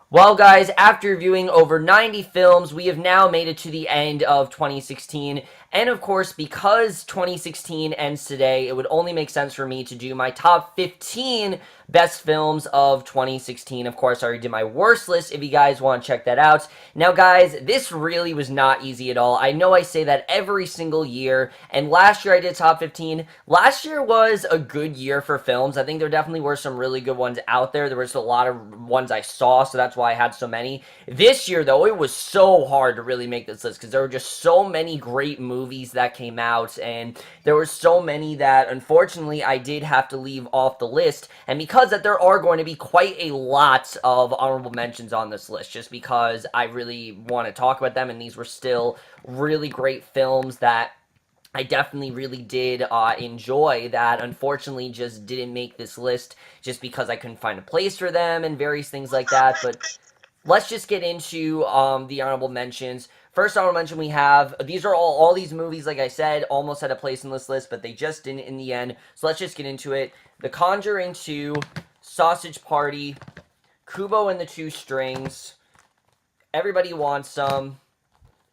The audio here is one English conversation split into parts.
Well, guys, after reviewing over 90 films, we have now made it to the end of 2016. And of course, because 2016 ends today, it would only make sense for me to do my top 15 best films of 2016. Of course, I already did my worst list if you guys want to check that out. Now, guys, this really was not easy at all. I know I say that every single year, and last year I did top 15. Last year was a good year for films. I think there definitely were some really good ones out there. There was a lot of ones I saw, so that's why I had so many. This year, though, it was so hard to really make this list because there were just so many great movies that came out, and there were so many that, unfortunately, I did have to leave off the list. And because that, there are going to be quite a lot of honorable mentions on this list, just because I really want to talk about them, and these were still really great films that I definitely really did enjoy that unfortunately just didn't make this list just because I couldn't find a place for them and various things like that. But let's just get into the honorable mentions. First honorable mention we have, these are all these movies, like I said, almost had a place in this list, but they just didn't in the end. So let's just get into it. The Conjuring 2, Sausage Party, Kubo and the Two Strings, Everybody Wants Some,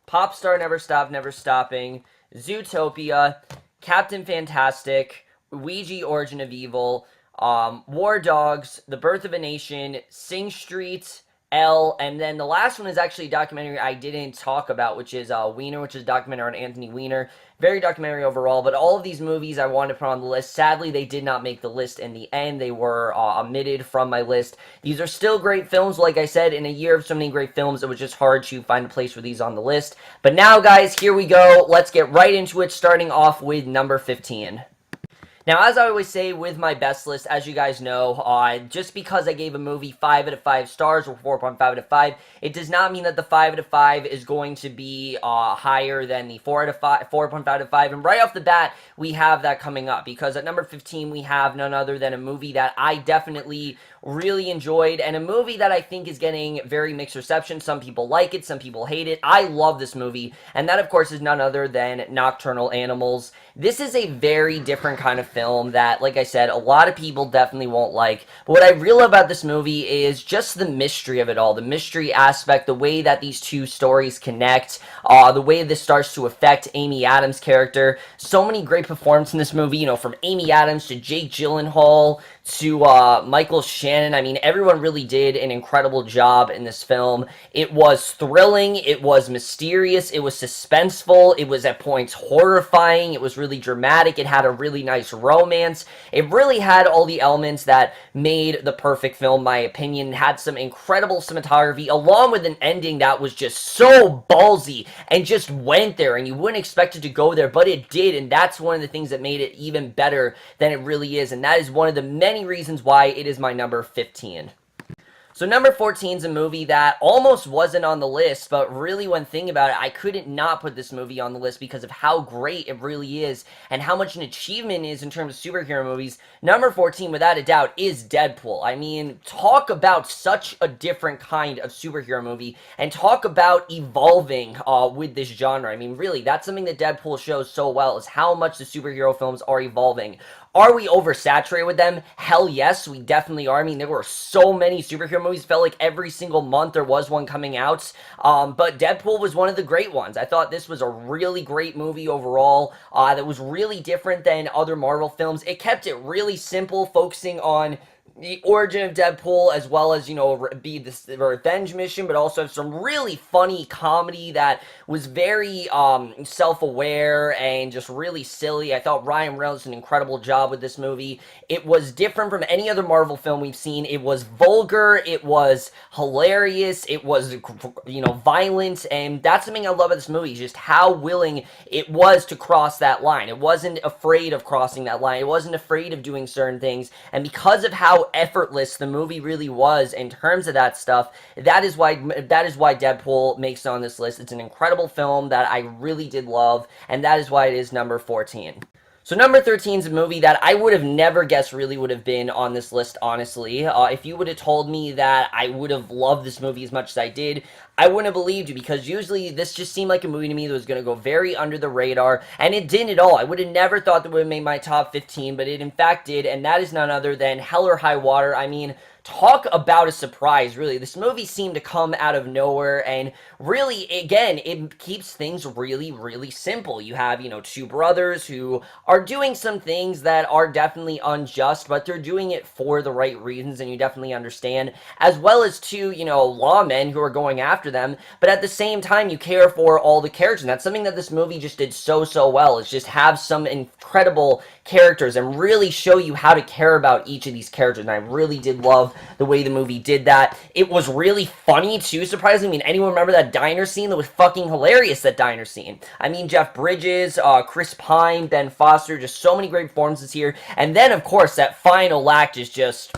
Popstar Never Stop, Never Stopping, Zootopia, Captain Fantastic, Ouija Origin of Evil, War Dogs, The Birth of a Nation, Sing Street, Elle, and then the last one is actually a documentary I didn't talk about, which is Weiner, which is a documentary on Anthony Weiner. Very documentary overall, but all of these movies I wanted to put on the list. Sadly, they did not make the list in the end. They were omitted from my list. These are still great films. Like I said, in a year of so many great films, it was just hard to find a place for these on the list. But now, guys, here we go. Let's get right into it, starting off with number 15. Now, as I always say with my best list, as you guys know, just because I gave a movie 5 out of 5 stars or 4.5 out of 5, it does not mean that the 5 out of 5 is going to be higher than the 4 out of 5, 4.5 out of 5. And right off the bat, we have that coming up because at number 15, we have none other than a movie that I definitely really enjoyed and a movie that I think is getting very mixed reception. Some people like it, some people hate it. I love this movie, and that, of course, is none other than Nocturnal Animals. This is a very different kind of film that, like I said, a lot of people definitely won't like. But what I really love about this movie is just the mystery of it all, the mystery aspect, the way that these two stories connect, the way this starts to affect Amy Adams' character. So many great performances in this movie, you know, from Amy Adams to Jake Gyllenhaal to Michael Shannon. I mean, everyone really did an incredible job in this film. It was thrilling, it was mysterious, it was suspenseful, it was at points horrifying, it was really dramatic, it had a really nice romance. It really had all the elements that made the perfect film, in my opinion. It had some incredible cinematography, along with an ending that was just so ballsy and just went there, and you wouldn't expect it to go there, but it did, and that's one of the things that made it even better than it really is, and that is one of the many reasons why it is my number 15. So number 14 is a movie that almost wasn't on the list, but really when thinking about it, I couldn't not put this movie on the list because of how great it really is and how much an achievement it is in terms of superhero movies. Number 14, without a doubt, is Deadpool. I mean, talk about such a different kind of superhero movie and talk about evolving with this genre. I mean, really, that's something that Deadpool shows so well, is how much the superhero films are evolving. Are we oversaturated with them? Hell yes, we definitely are. I mean, there were so many superhero movies. It felt like every single month there was one coming out. But Deadpool was one of the great ones. I thought this was a really great movie overall that was really different than other Marvel films. It kept it really simple, focusing on the origin of Deadpool, as well as, you know, be this revenge mission, but also have some really funny comedy that was very self-aware and just really silly. I thought Ryan Reynolds did an incredible job with this movie. It was different from any other Marvel film we've seen. It was vulgar, it was hilarious, it was, you know, violent, and that's something I love about this movie, just how willing it was to cross that line. It wasn't afraid of crossing that line. It wasn't afraid of doing certain things, and because of how effortless the movie really was in terms of that stuff, that is why Deadpool makes it on this list. It's an incredible film that I really did love, and that is why it is number 14. So number 13 is a movie that I would have never guessed really would have been on this list, honestly. If you would have told me that I would have loved this movie as much as I did, I wouldn't have believed you, because usually this just seemed like a movie to me that was going to go very under the radar, and it didn't at all. I would have never thought that would have made my top 15, but it in fact did, and that is none other than Hell or High Water. I mean, talk about a surprise, really. This movie seemed to come out of nowhere, and really, again, it keeps things really, really simple. You have, two brothers who are doing some things that are definitely unjust, but they're doing it for the right reasons, and you definitely understand, as well as two, lawmen who are going after them, but at the same time, you care for all the characters, and that's something that this movie just did so, so well, is just have some incredible characters and really show you how to care about each of these characters, and I really did love the way the movie did that. It was really funny, too, surprisingly. I mean, anyone remember that diner scene? That was fucking hilarious, that diner scene. I mean, Jeff Bridges, Chris Pine, Ben Foster, just so many great performances here, and then, of course, that final act is just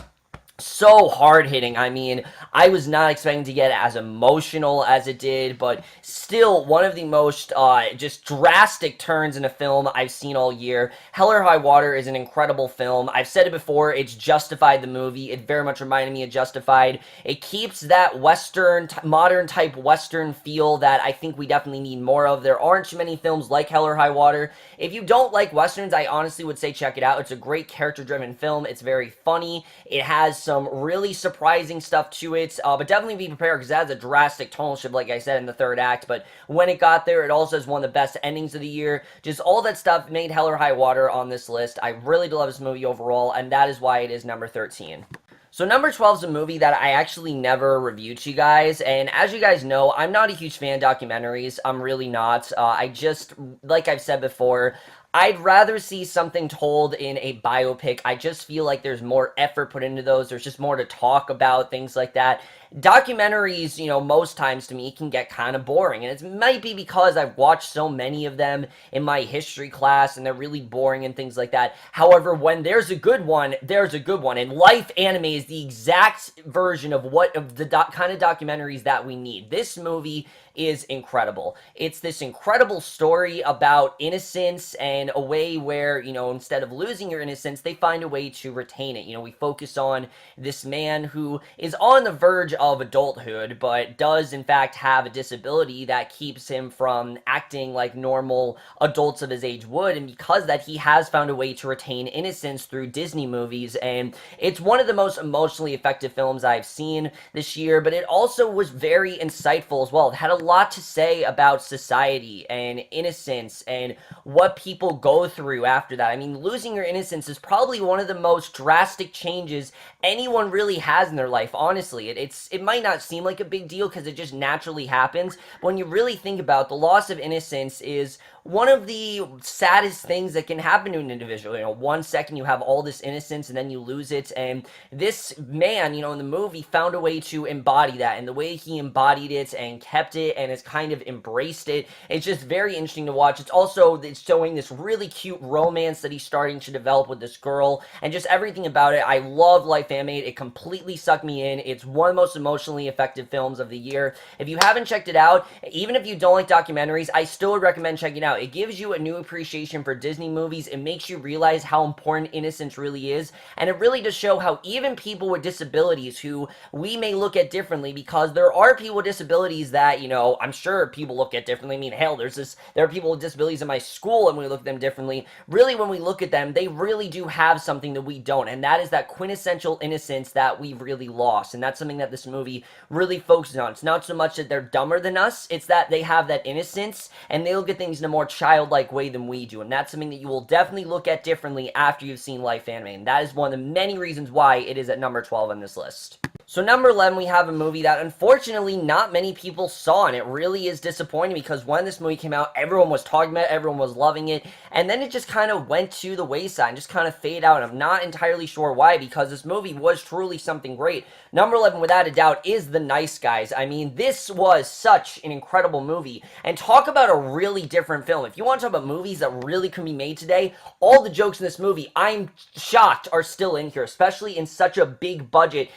so hard-hitting. I mean, I was not expecting to get as emotional as it did, but still one of the most just drastic turns in a film I've seen all year. Hell or High Water is an incredible film. I've said it before, it's Justified the movie. It very much reminded me of Justified. It keeps that Western, modern-type Western feel that I think we definitely need more of. There aren't too many films like Hell or High Water. If you don't like Westerns, I honestly would say check it out. It's a great character-driven film. It's very funny. It has some really surprising stuff to it, but definitely be prepared, because it has a drastic tonal shift, like I said, in the third act, but when it got there, it also has one of the best endings of the year. Just all that stuff made Hell or High Water on this list. I really do love this movie overall, and that is why it is number 13. So number 12 is a movie that I actually never reviewed to you guys, and as you guys know, I'm not a huge fan of documentaries. I'm really not. I just, like I've said before, I'd rather see something told in a biopic. I just feel like there's more effort put into those. There's just more to talk about, things like that. Documentaries, most times to me can get kind of boring, and it might be because I've watched so many of them in my history class, and they're really boring and things like that. However, when there's a good one, there's a good one, and Life Anime is the exact version of the kind of documentaries that we need. This movie is incredible. It's this incredible story about innocence, and a way where, instead of losing your innocence, they find a way to retain it. We focus on this man who is on the verge of adulthood, but does in fact have a disability that keeps him from acting like normal adults of his age would, and because of that, he has found a way to retain innocence through Disney movies, and it's one of the most emotionally effective films I've seen this year, but it also was very insightful as well. It had a lot to say about society and innocence and what people go through after that. I mean, losing your innocence is probably one of the most drastic changes anyone really has in their life, honestly. It might not seem like a big deal because it just naturally happens, but when you really think about it, the loss of innocence is one of the saddest things that can happen to an individual. 1 second you have all this innocence and then you lose it, and this man, in the movie found a way to embody that, and the way he embodied it and kept it and has kind of embraced it, it's just very interesting to watch. It's showing this really cute romance that he's starting to develop with this girl, and just everything about it. I love Life Animated. It completely sucked me in. It's one of the most emotionally effective films of the year. If you haven't checked it out, even if you don't like documentaries, I still would recommend checking it out. It gives you a new appreciation for Disney movies. It makes you realize how important innocence really is, and it really does show how even people with disabilities, who we may look at differently, because there are people with disabilities that, I'm sure people look at differently. I mean, hell, there are people with disabilities in my school, and we look at them differently. Really, when we look at them, they really do have something that we don't, and that is that quintessential innocence that we've really lost, and that's something that this movie really focuses on. It's not so much that they're dumber than us, it's that they have that innocence, and they look at things in a more childlike way than we do, and that's something that you will definitely look at differently after you've seen Life Anime, and that is one of the many reasons why it is at number 12 on this list. So number 11, we have a movie that unfortunately not many people saw, and it really is disappointing, because when this movie came out, everyone was talking about it, everyone was loving it, and then it just kind of went to the wayside and just kind of faded out, and I'm not entirely sure why, because this movie was truly something great. Number 11, without a doubt, is The Nice Guys. I mean, this was such an incredible movie, and talk about a really different film. If you want to talk about movies that really can be made today, all the jokes in this movie, I'm shocked, are still in here, especially in such a big budget,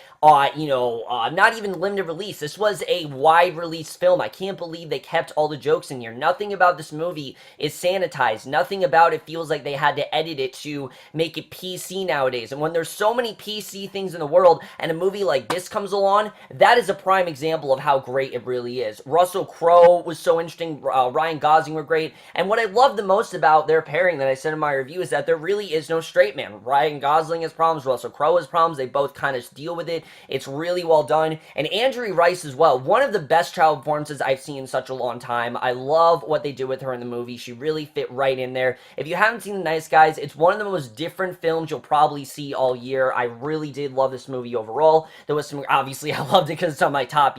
not even limited release. This was a wide release film. I can't believe they kept all the jokes in here. Nothing about this movie is sanitized. Nothing about it feels like they had to edit it to make it PC nowadays. And when there's so many PC things in the world and a movie like this comes along, that is a prime example of how great it really is. Russell Crowe was so interesting. Ryan Gosling were great. And what I love the most about their pairing that I said in my review is that there really is no straight man. Ryan Gosling has problems. Russell Crowe has problems. They both kind of deal with it. It's really well done. And Andrea Rice as well. One of the best child performances I've seen in such a long time. I love what they did with her in the movie. She really fit right in there. If you haven't seen The Nice Guys, it's one of the most different films you'll probably see all year. I really did love this movie overall. There was some, obviously I loved it because it's on my top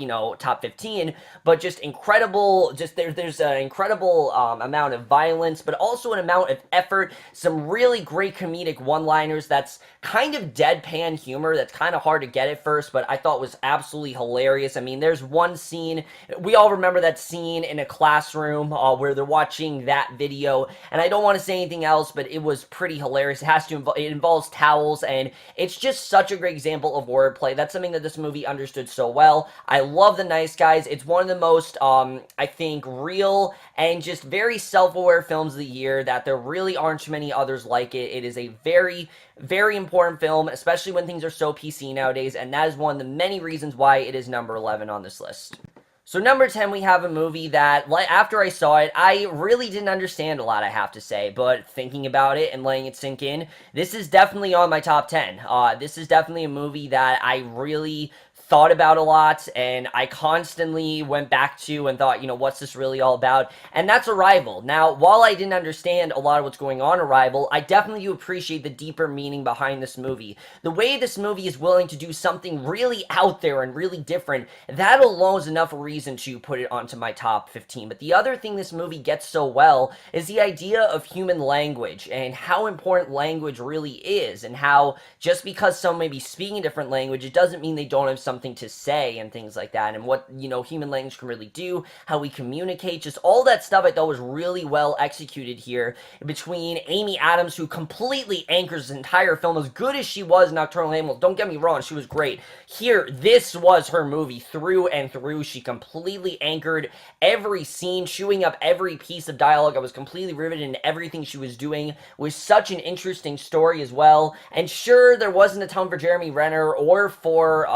15, but just incredible, there's an incredible amount of violence, but also an amount of effort, some really great comedic one-liners that's kind of deadpan humor that's kind of hard to get at first, but I thought was absolutely hilarious. I mean, there's one scene, we all remember that scene in a classroom where they're watching that video, and I don't want to say anything else, but it was pretty hilarious. It involves towels, and it's just such a great example of wordplay. That's something that this movie understood so well. I love The Nice Guys. It's one of the most, I think, real and just very self-aware films of the year, that there really aren't too many others like it. It is a very, very important film, especially when things are so PC nowadays, and that is one of the many reasons why it is number 11 on this list. So number 10, we have a movie that, after I saw it, I really didn't understand a lot, I have to say, but thinking about it and letting it sink in, this is definitely on my top 10. This is definitely a movie that I really thought about a lot, and I constantly went back to and thought, what's this really all about? And that's Arrival. Now, while I didn't understand a lot of what's going on in Arrival, I definitely do appreciate the deeper meaning behind this movie. The way this movie is willing to do something really out there and really different, that alone is enough reason to put it onto my top 15. But the other thing this movie gets so well is the idea of human language and how important language really is, and how just because someone may be speaking a different language, it doesn't mean they don't have something to say and things like that, and what human language can really do, how we communicate, just all that stuff I thought was really well executed here between Amy Adams, who completely anchors this entire film. As good as she was in Nocturnal Animals, don't get me wrong, she was great. Here, this was her movie through and through. She completely anchored every scene, chewing up every piece of dialogue. I was completely riveted in everything she was doing. It was such an interesting story as well, and sure, there wasn't a ton for Jeremy Renner or for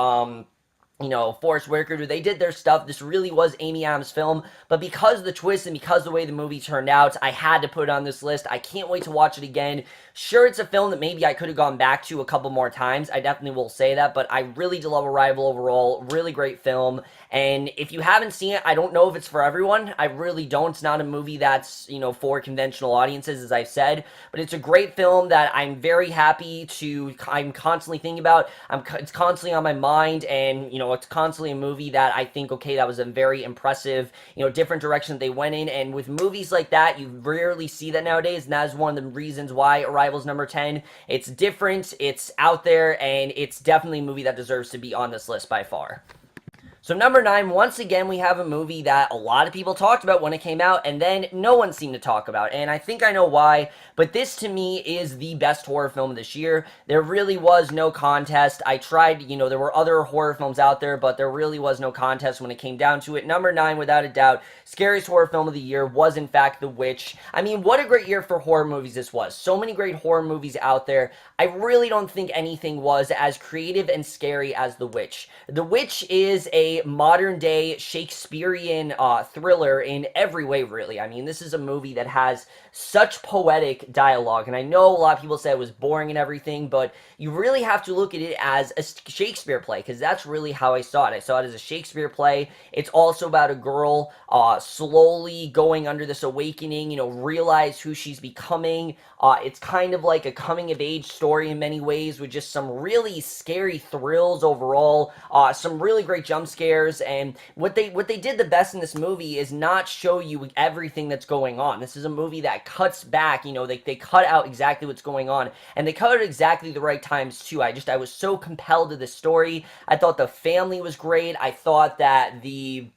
Forest Whitaker. They did their stuff. This really was Amy Adams' film, but because of the twist and because of the way the movie turned out, I had to put it on this list. I can't wait to watch it again. Sure, it's a film that maybe I could have gone back to a couple more times. I definitely will say that, but I really do love Arrival overall. Really great film, and if you haven't seen it, I don't know if it's for everyone. I really don't. It's not a movie that's, for conventional audiences, as I've said, but it's a great film that I'm very happy I'm constantly thinking about. It's constantly on my mind, and, it's constantly a movie that I think, okay, that was a very impressive, different direction that they went in, and with movies like that, you rarely see that nowadays, and that is one of the reasons why Arrival's number 10. It's different, it's out there, and it's definitely a movie that deserves to be on this list by far. So number 9, once again, we have a movie that a lot of people talked about when it came out, and then no one seemed to talk about, and I think I know why, but this to me is the best horror film of this year. There really was no contest. I tried, there were other horror films out there, but there really was no contest when it came down to it. Number 9, without a doubt, scariest horror film of the year was in fact The Witch. I mean, what a great year for horror movies this was. So many great horror movies out there. I really don't think anything was as creative and scary as The Witch. The Witch is a modern-day Shakespearean thriller in every way, really. I mean, this is a movie that has such poetic dialogue, and I know a lot of people say it was boring and everything, but you really have to look at it as a Shakespeare play, because that's really how I saw it. I saw it as a Shakespeare play. It's also about a girl slowly going under this awakening, realize who she's becoming. It's kind of like a coming-of-age story in many ways, with just some really scary thrills overall, some really great jump scares, and what they did the best in this movie is not show you everything that's going on. This is a movie that cuts back, they cut out exactly what's going on, and they cut it exactly the right times too. I was so compelled to this story. I thought the family was great. I thought that the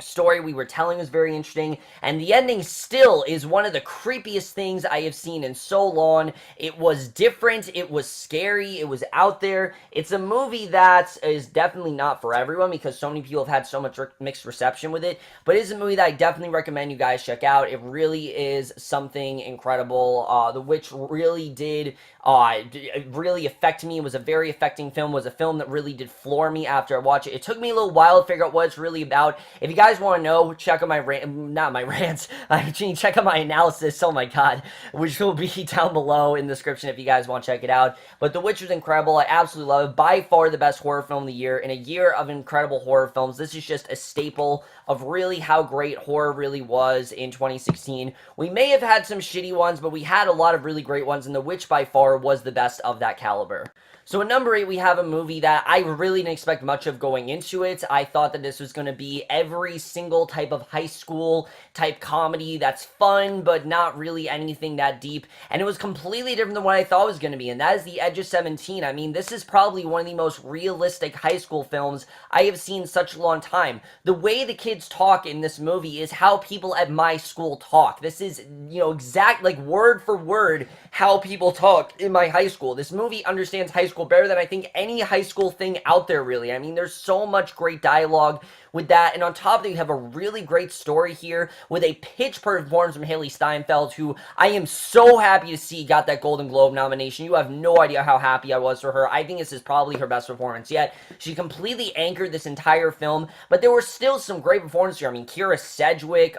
story we were telling was very interesting, and the ending still is one of the creepiest things I have seen in so long. It was different, it was scary, it was out there. It's a movie that is definitely not for everyone because so many people have had so much mixed reception with it, but it is a movie that I definitely recommend you guys check out. It really is something incredible. The Witch really did really affect me. It was a very affecting film. It was a film that really did floor me after I watched it. It took me a little while to figure out what it's really about. If you guys want to know, check out my not my rants, check out my analysis, oh my god, which will be down below in the description if you guys want to check it out. But The Witch was incredible. I absolutely love it. By far the best horror film of the year. In a year of incredible horror films, this is just a staple of really how great horror really was in 2016. We may have had some shitty ones, but we had a lot of really great ones, and The Witch by far was the best of that caliber. So at number 8, we have a movie that I really didn't expect much of going into it. I thought that this was going to be every single type of high school type comedy that's fun, but not really anything that deep. And it was completely different than what I thought it was going to be, and that is The Edge of 17. I mean, this is probably one of the most realistic high school films I have seen in such a long time. The way the kids talk in this movie is how people at my school talk. This is, exact, like, word for word how people talk in my high school. This movie understands high school better than I think any high school thing out there, really. I mean, there's so much great dialogue with that, and on top of that, you have a really great story here with a pitch perfect performance from Haley Steinfeld, who I am so happy to see got that Golden Globe nomination. You have no idea how happy I was for her. I think this is probably her best performance yet. She completely anchored this entire film, but there were still some great performances here. I mean, Kira Sedgwick,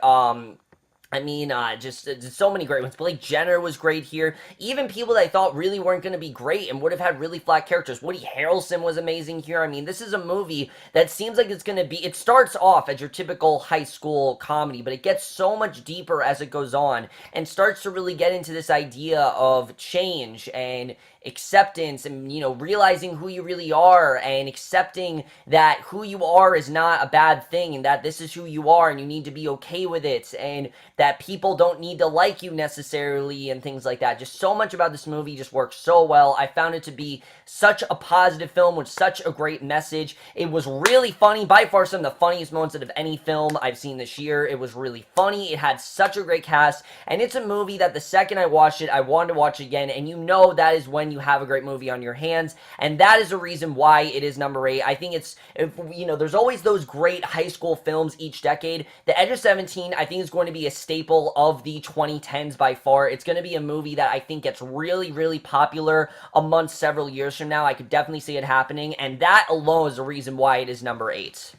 just so many great ones. Blake Jenner was great here. Even people that I thought really weren't going to be great and would have had really flat characters. Woody Harrelson was amazing here. I mean, this is a movie that seems like it's going to be... It starts off as your typical high school comedy, but it gets so much deeper as it goes on and starts to really get into this idea of change and acceptance and, realizing who you really are and accepting that who you are is not a bad thing and that this is who you are and you need to be okay with it and that people don't need to like you necessarily and things like that. Just so much about this movie just works so well. I found it to be such a positive film with such a great message. It was really funny. By far some of the funniest moments out of any film I've seen this year. It was really funny. It had such a great cast, and it's a movie that the second I watched it, I wanted to watch it again, and that is when you have a great movie on your hands, and that is the reason why it is number 8. I think it's, there's always those great high school films each decade. The Edge of 17, I think, is going to be a staple of the 2010s by far. It's going to be a movie that I think gets really, really popular amongst several years from now. I could definitely see it happening, and that alone is the reason why it is number 8.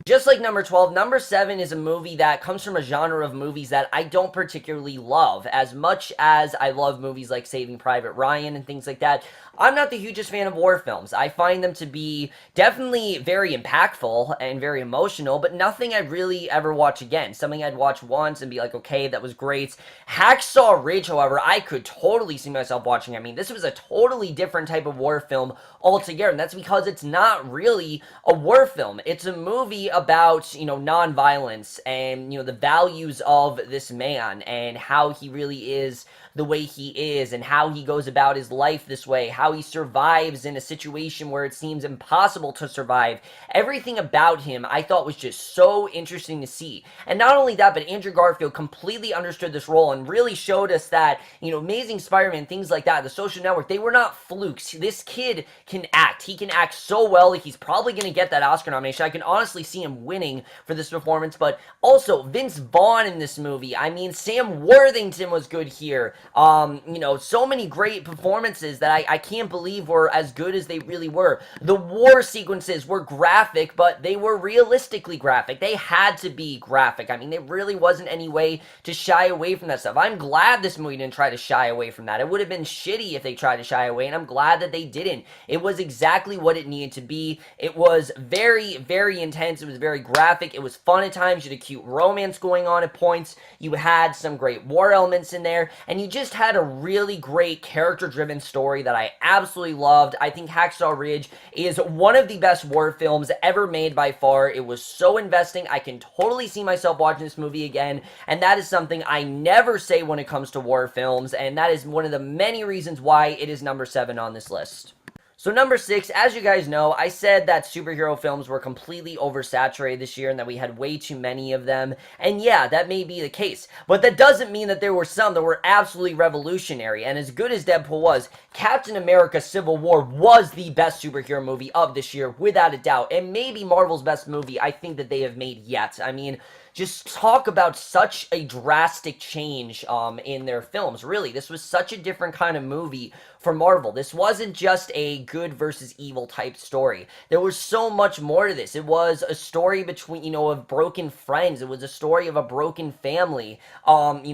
Just like number 12, number 7 is a movie that comes from a genre of movies that I don't particularly love. As much as I love movies like Saving Private Ryan and things like that, I'm not the hugest fan of war films. I find them to be definitely very impactful and very emotional, but nothing I'd really ever watch again. Something I'd watch once and be like, okay, that was great. Hacksaw Ridge, however, I could totally see myself watching. I mean, this was a totally different type of war film altogether, and that's because it's not really a war film. It's a movie about, nonviolence and, the values of this man and how he really is the way he is and how he goes about his life this way, how he survives in a situation where it seems impossible to survive. Everything about him I thought was just so interesting to see. And not only that, but Andrew Garfield completely understood this role and really showed us that, Amazing Spider-Man, things like that, The Social Network, they were not flukes. This kid can act. He can act so well. He's probably going to get that Oscar nomination. I can honestly see him winning for this performance, but also Vince Vaughn in this movie. I mean, Sam Worthington was good here. So many great performances that I can't believe were as good as they really were. The war sequences were graphic, but they were realistically graphic. They had to be graphic. I mean, there really wasn't any way to shy away from that stuff. I'm glad this movie didn't try to shy away from that. It would have been shitty if they tried to shy away, and I'm glad that they didn't. It was exactly what it needed to be. It was very, very intense. It was very graphic. It was fun at times. You had a cute romance going on at points. You had some great war elements in there, and you just had a really great character-driven story that I absolutely loved. I think Hacksaw Ridge is one of the best war films ever made by far. It was so investing. I can totally see myself watching this movie again, and that is something I never say when it comes to war films, and that is one of the many reasons why it is number 7 on this list. So number 6, as you guys know, I said that superhero films were completely oversaturated this year and that we had way too many of them. And yeah, that may be the case. But that doesn't mean that there were some that were absolutely revolutionary. And as good as Deadpool was, Captain America Civil War was the best superhero movie of this year, without a doubt. And maybe Marvel's best movie I think that they have made yet. I mean, just talk about such a drastic change in their films. Really, this was such a different kind of movie for Marvel. This wasn't just a good versus evil type story. There was so much more to this. It was a story between, of broken friends. It was a story of a broken family,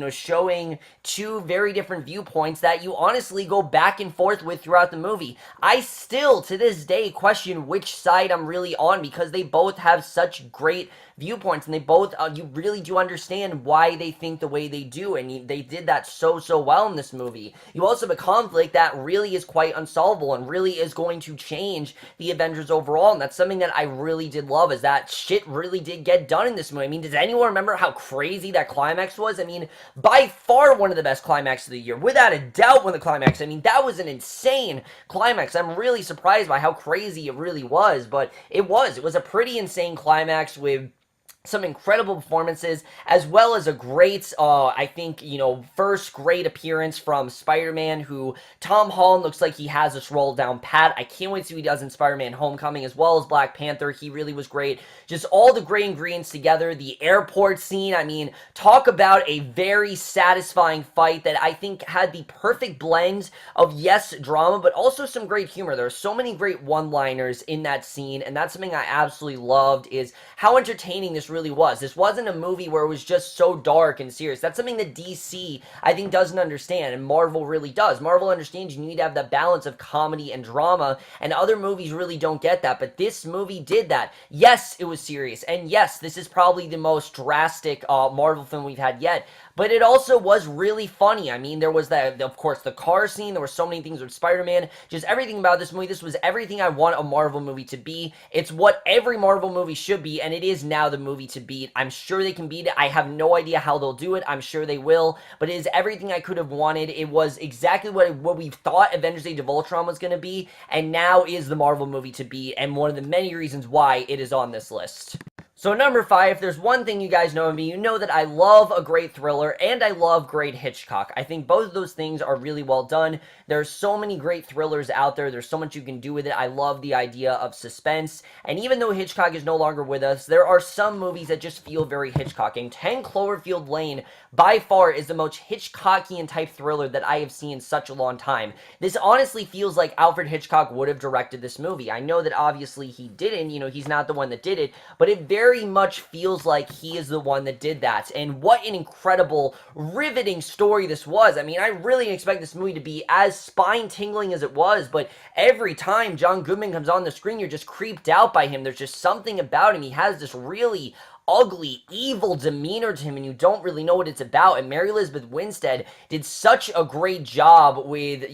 showing two very different viewpoints that you honestly go back and forth with throughout the movie. I still, to this day, question which side I'm really on because they both have such great viewpoints and they both you really do understand why they think the way they do, and they did that so well in this movie. You also have a conflict that really is quite unsolvable and really is going to change the Avengers overall, and that's something that I really did love, is that shit really did get done in this movie. I mean, does anyone remember how crazy that climax was? I mean, by far one of the best climaxes of the year, without a doubt one of the climax. I mean, that was an insane climax. I'm really surprised by how crazy it really was, but it was a pretty insane climax with some incredible performances, as well as a great, I think, first great appearance from Spider-Man, who Tom Holland looks like he has this role down pat. I can't wait to see what he does in Spider-Man Homecoming, as well as Black Panther. He really was great. Just all the great ingredients together. The airport scene, I mean, talk about a very satisfying fight that I think had the perfect blend of, yes, drama, but also some great humor. There are so many great one-liners in that scene, and that's something I absolutely loved, is how entertaining this really was. This wasn't a movie where it was just so dark and serious. That's something that DC, I think, doesn't understand, and Marvel really does. Marvel understands you need to have that balance of comedy and drama, and other movies really don't get that, but this movie did that. Yes, it was serious, and yes, this is probably the most drastic Marvel film we've had yet, but it also was really funny. I mean, there was of course, the car scene. There were so many things with Spider-Man. Just everything about this movie. This was everything I want a Marvel movie to be. It's what every Marvel movie should be, and it is now the movie to beat. I'm sure they can beat it. I have no idea how they'll do it. I'm sure they will, but it is everything I could have wanted. It was exactly what we thought Avengers Age of Ultron was going to be, and now is the Marvel movie to beat, and one of the many reasons why it is on this list. So number 5, if there's one thing you guys know of me, you know that I love a great thriller and I love great Hitchcock. I think both of those things are really well done. There's so many great thrillers out there. There's so much you can do with it. I love the idea of suspense. And even though Hitchcock is no longer with us, there are some movies that just feel very Hitchcocking. 10 Cloverfield Lane, by far, is the most Hitchcockian type thriller that I have seen in such a long time. This honestly feels like Alfred Hitchcock would have directed this movie. I know that obviously he didn't, he's not the one that did it, but it very much feels like he is the one that did that. And what an incredible, riveting story this was. I mean, I really didn't expect this movie to be as spine-tingling as it was, but every time John Goodman comes on the screen, you're just creeped out by him. There's just something about him. He has this really ugly, evil demeanor to him, and you don't really know what it's about. And Mary Elizabeth Winstead did such a great job with,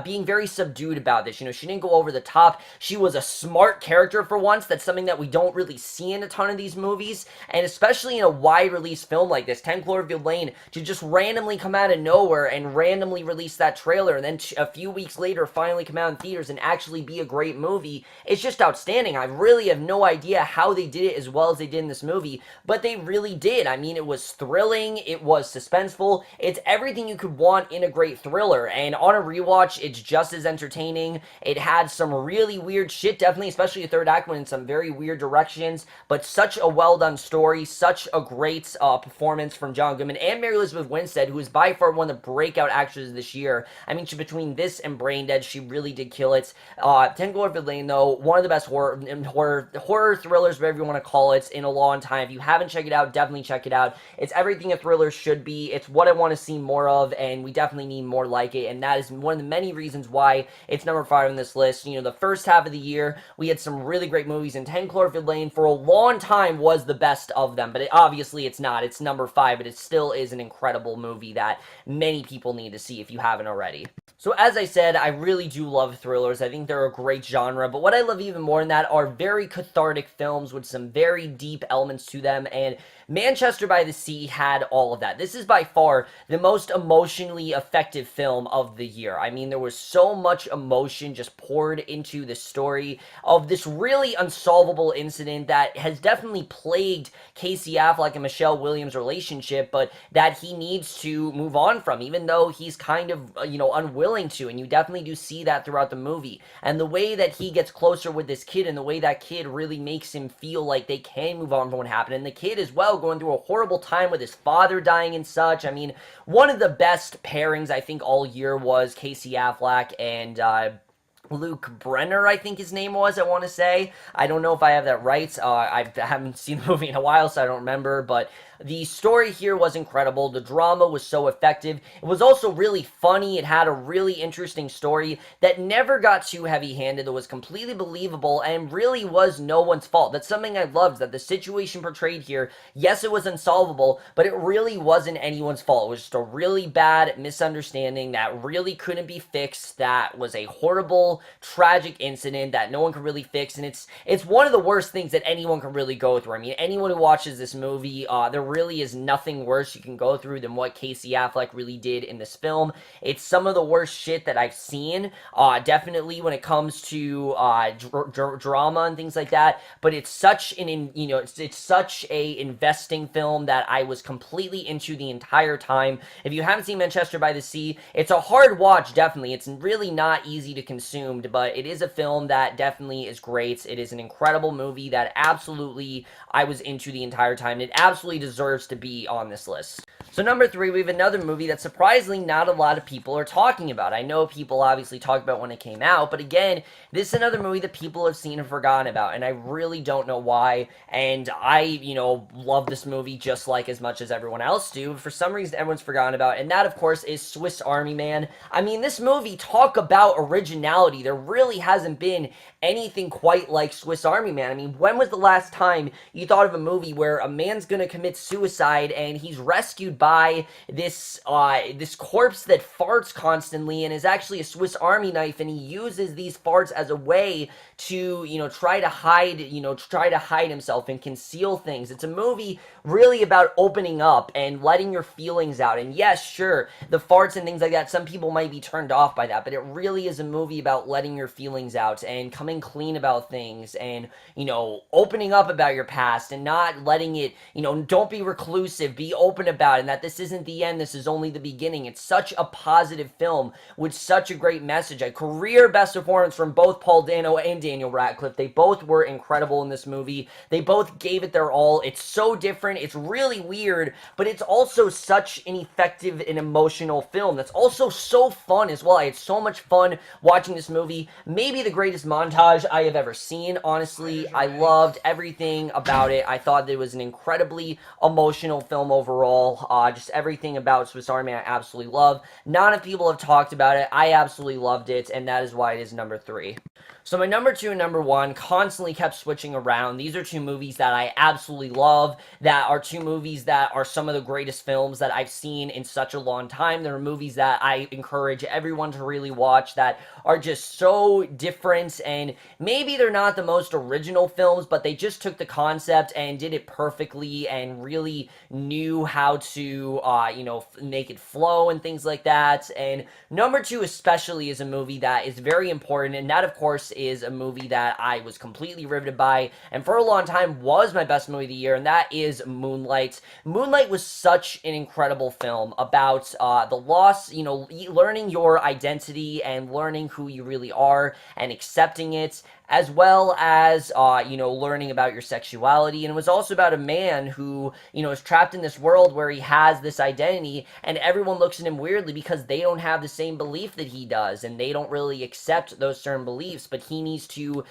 being very subdued about this. She didn't go over the top. She was a smart character for once. That's something that we don't really see in a ton of these movies, and especially in a wide-release film like this, 10 Cloverfield Lane, to just randomly come out of nowhere and randomly release that trailer, and then a few weeks later finally come out in theaters and actually be a great movie. It's just outstanding. I really have no idea how they did it as well as they did in this movie, but they really did. I mean, it was thrilling, it was suspenseful, it's everything you could want in a great thriller, and on a rewatch, it's just as entertaining. It had some really weird shit, definitely, especially the third act went in some very weird directions, but such a well-done story, such a great performance from John Goodman and Mary Elizabeth Winstead, who is by far one of the breakout actresses this year. I mean, between this and Braindead, she really did kill it. 10 Cloverfield Lane, though, one of the best horror thrillers, whatever you want to call it, in a long time. If you haven't checked it out, definitely check it out. It's everything a thriller should be. It's what I want to see more of, and we definitely need more like it, and that is one of the many reasons why it's number 5 on this list. The first half of the year, we had some really great movies, and 10 Cloverfield Lane for a long time was the best of them, but obviously it's not. It's number 5, but it still is an incredible movie that many people need to see if you haven't already. So as I said, I really do love thrillers. I think they're a great genre, but what I love even more than that are very cathartic films with some very deep elements to them, and Manchester by the Sea had all of that. This is by far the most emotionally effective film of the year. I mean, there was so much emotion just poured into the story of this really unsolvable incident that has definitely plagued Casey Affleck and Michelle Williams' relationship, but that he needs to move on from, even though he's kind of, unwilling to. And you definitely do see that throughout the movie. And the way that he gets closer with this kid, and the way that kid really makes him feel like they can move on from what happened. And the kid as well going through a horrible time with his father dying and such. I mean, one of the best pairings I think all year was Casey Affleck and Luke Brenner, I think his name was, I want to say. I don't know if I have that right. I haven't seen the movie in a while, so I don't remember, but the story here was incredible. The drama was so effective. It was also really funny. It had a really interesting story that never got too heavy-handed, that was completely believable, and really was no one's fault. That's something I loved, that the situation portrayed here, yes, it was unsolvable, but it really wasn't anyone's fault. It was just a really bad misunderstanding that really couldn't be fixed, that was a horrible, tragic incident that no one could really fix, and it's one of the worst things that anyone can really go through. I mean, anyone who watches this movie, there really is nothing worse you can go through than what Casey Affleck really did in this film. It's some of the worst shit that I've seen, definitely when it comes to drama and things like that, but it's such it's such a investing film that I was completely into the entire time. If you haven't seen Manchester by the Sea, it's a hard watch, definitely. It's really not easy to consume, but it is a film that definitely is great. It is an incredible movie that absolutely I was into the entire time. It absolutely deserves to be on this list. So number 3, we have another movie that surprisingly not a lot of people are talking about. I know people obviously talked about when it came out, but again, this is another movie that people have seen and forgotten about, and I really don't know why. And I, love this movie just like as much as everyone else do. For some reason, everyone's forgotten about, and that, of course, is Swiss Army Man. I mean, this movie, talk about originality. There really hasn't been anything quite like Swiss Army Man. I mean, when was the last time you thought of a movie where a man's gonna commit suicide and he's rescued by this corpse that farts constantly and is actually a Swiss Army knife, and he uses these farts as a way to, try to hide himself and conceal things. It's a movie really about opening up and letting your feelings out. And yes, sure, the farts and things like that, some people might be turned off by that, but it really is a movie about letting your feelings out and coming clean about things and, opening up about your past and not letting it, don't be reclusive, be open about it, and that this isn't the end, this is only the beginning. It's such a positive film with such a great message. A career best performance from both Paul Dano and Daniel Radcliffe. They both were incredible in this movie. They both gave it their all. It's so different. It's really weird, but it's also such an effective and emotional film that's also so fun as well. I had so much fun watching this movie. Maybe the greatest montage I have ever seen, honestly. I loved everything about it. I thought that it was an incredibly emotional film overall. Just everything about Swiss Army I absolutely love. Not enough people have talked about it. I absolutely loved it, and that is why it is number 3. So my number 2 and number 1 constantly kept switching around. These are 2 movies that I absolutely love, that are 2 movies that are some of the greatest films that I've seen in such a long time. There are movies that I encourage everyone to really watch that are just so different, and maybe they're not the most original films, but they just took the concept and did it perfectly and really knew how to, make it flow and things like that. And number 2 especially is a movie that is very important, and that, of course, is a movie that I was completely riveted by, and for a long time was my best movie of the year, and that is Moonlight. Moonlight was such an incredible film about the loss, learning your identity and learning who you really are and accepting it, as well as, learning about your sexuality. And it was also about a man who, is trapped in this world where he has this identity, and everyone looks at him weirdly because they don't have the same belief that he does, and they don't really accept those certain beliefs, but he needs to,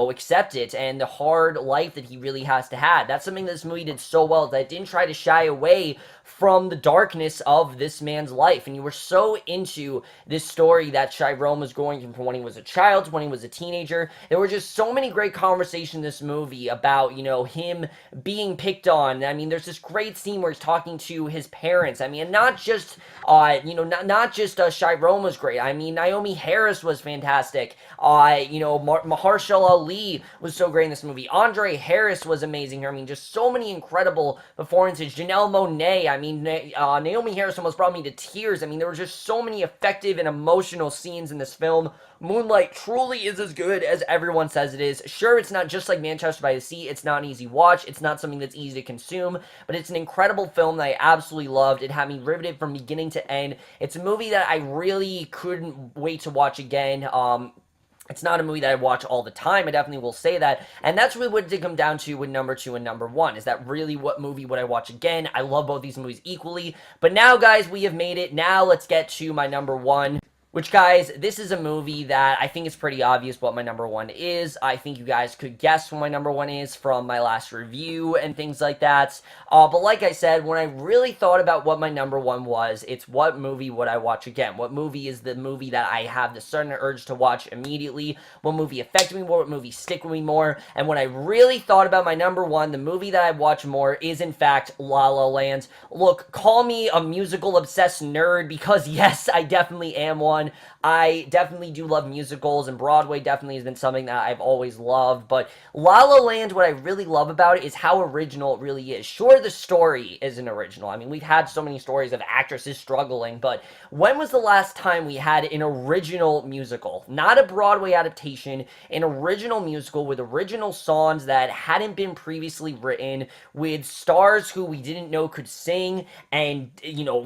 accept it, and the hard life that he really has to have. That's something that this movie did so well, that it didn't try to shy away from the darkness of this man's life, and you were so into this story that Chiron was going from when he was a child to when he was a teenager. There There were just so many great conversations in this movie about, him being picked on. I mean, there's this great scene where he's talking to his parents. I mean, and not just, not just Chiron was great. I mean, Naomi Harris was fantastic. Mahershala Ali was so great in this movie. Andre Harris was amazing here. I mean, just so many incredible performances. Janelle Monáe, I mean, Naomi Harris almost brought me to tears. I mean, there were just so many effective and emotional scenes in this film. Moonlight truly is as good as everyone says it is. Sure, it's not just like Manchester by the Sea. It's not an easy watch. It's not something that's easy to consume, but it's an incredible film that I absolutely loved. It had me riveted from beginning to end. It's a movie that I really couldn't wait to watch again. It's not a movie that I watch all the time, I definitely will say that, and that's really what it did come down to with number 2 and number 1, is that really what movie would I watch again? I love both these movies equally, but now, guys, we have made it. Now let's get to my number 1. Which, guys, this is a movie that I think it's pretty obvious what my number 1 is. I think you guys could guess what my number 1 is from my last review and things like that. But like I said, when I really thought about what my number 1 was, it's what movie would I watch again? What movie is the movie that I have the sudden urge to watch immediately? What movie affected me more? What movie stick with me more? And when I really thought about my number 1, the movie that I watch more is, in fact, La La Land. Look, call me a musical-obsessed nerd, because yes, I definitely am one. I definitely do love musicals, and Broadway definitely has been something that I've always loved, but La La Land, what I really love about it is how original it really is. Sure, the story isn't original. I mean, we've had so many stories of actresses struggling, but when was the last time we had an original musical? Not a Broadway adaptation, an original musical with original songs that hadn't been previously written, with stars who we didn't know could sing, and,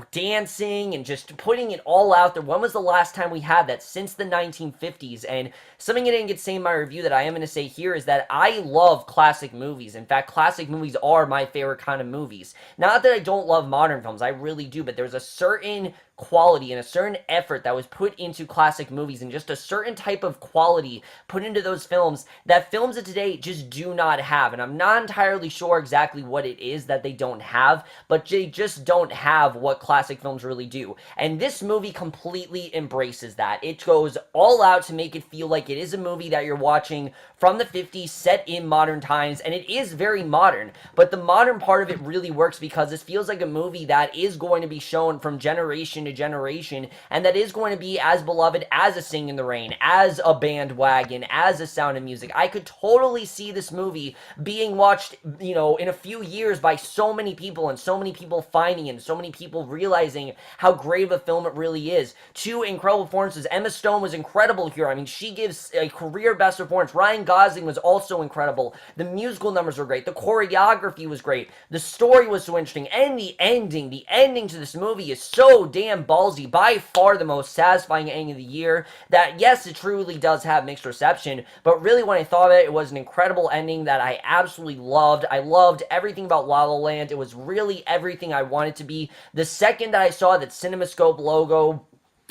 dancing, and just putting it all out there. When was the last time we had that? Since the 1950s. And something I didn't get to say in my review that I am going to say here is that I love classic movies. In fact, classic movies are my favorite kind of movies. Not that I don't love modern films, I really do, but there's a certain quality and a certain effort that was put into classic movies, and just a certain type of quality put into those films that films of today just do not have. And I'm not entirely sure exactly what it is that they don't have, but they just don't have what classic films really do. And this movie completely embraces that. It goes all out to make it feel like it is a movie that you're watching from the 50s, set in modern times, and it is very modern, but the modern part of it really works because it feels like a movie that is going to be shown from generation to generation, and that is going to be as beloved as A Sing in the Rain, as A Bandwagon, as A Sound of Music. I could totally see this movie being watched, in a few years by so many people, and so many people finding it, and so many people realizing how great of a film it really is. 2 incredible performances. Emma Stone was incredible here. I mean, she gives a career best performance. Ryan Gosling was also incredible. The musical numbers were great. The choreography was great. The story was so interesting. And the ending to this movie is so damn ballsy. By far the most satisfying ending of the year. That, yes, it truly does have mixed reception, but really when I thought of it, it was an incredible ending that I absolutely loved. I loved everything about La La Land. It was really everything I wanted to be. The second that I saw that CinemaScope logo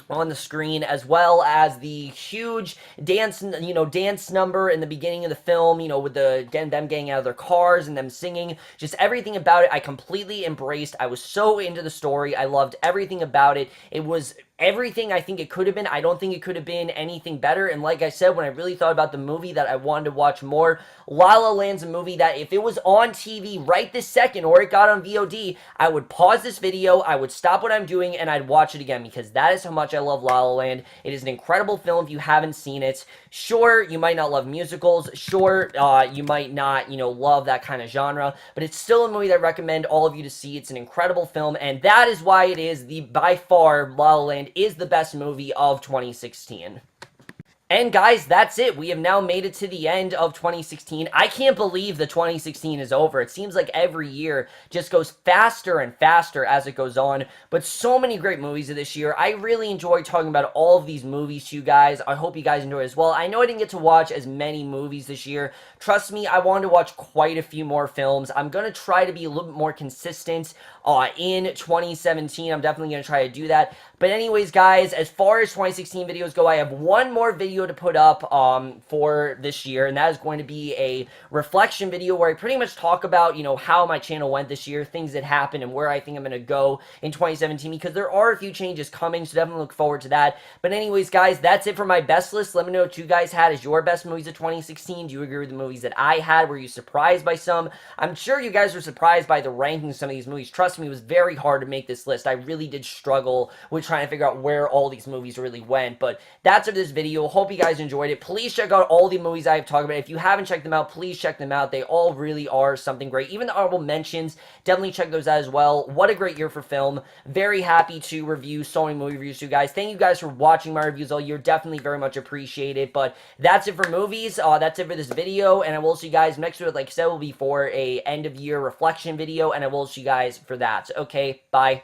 on the screen, as well as the huge dance number in the beginning of the film, with them getting out of their cars and them singing, just everything about it I completely embraced. I was so into the story. I loved everything about it. It was everything I think it could have been. I don't think it could have been anything better. And like I said, when I really thought about the movie that I wanted to watch more, La La Land's a movie that if it was on TV right this second, or it got on VOD, I would pause this video, I would stop what I'm doing, and I'd watch it again, because that is how much I love La La Land. It is an incredible film if you haven't seen it. Sure, you might not love musicals. Sure, you might not, love that kind of genre, but it's still a movie that I recommend all of you to see. It's an incredible film, and that is why it is by far, La La Land is the best movie of 2016. And guys, that's it. We have now made it to the end of 2016. I can't believe that 2016 is over. It seems like every year just goes faster and faster as it goes on. But so many great movies of this year. I really enjoyed talking about all of these movies to you guys. I hope you guys enjoyed as well. I know I didn't get to watch as many movies this year. Trust me, I wanted to watch quite a few more films. I'm going to try to be a little bit more consistent in 2017. I'm definitely going to try to do that. But anyways, guys, as far as 2016 videos go, I have one more video video to put up for this year, and that is going to be a reflection video where I pretty much talk about, you know, how my channel went this year, things that happened, and where I think I'm going to go in 2017, because there are a few changes coming, so definitely look forward to that. But anyways, guys, that's it for my best list. Let me know what you guys had as your best movies of 2016. Do you agree with the movies that I had? Were you surprised by some? I'm sure you guys were surprised by the rankings of some of these movies. Trust me, it was very hard to make this list. I really did struggle with trying to figure out where all these movies really went. But that's it for this video. Hope you guys enjoyed it. Please check out all the movies I have talked about. If you haven't checked them out, please check them out. They all really are something great. Even the honorable mentions, definitely check those out as well. What a great year for film. Very happy to review so many movie reviews to you guys. Thank you guys for watching my reviews all year. Definitely very much appreciated. But that's it for movies. That's it for this video. And I will see you guys next week. Like I said, will be for a end of year reflection video. And I will see you guys for that. Okay, bye.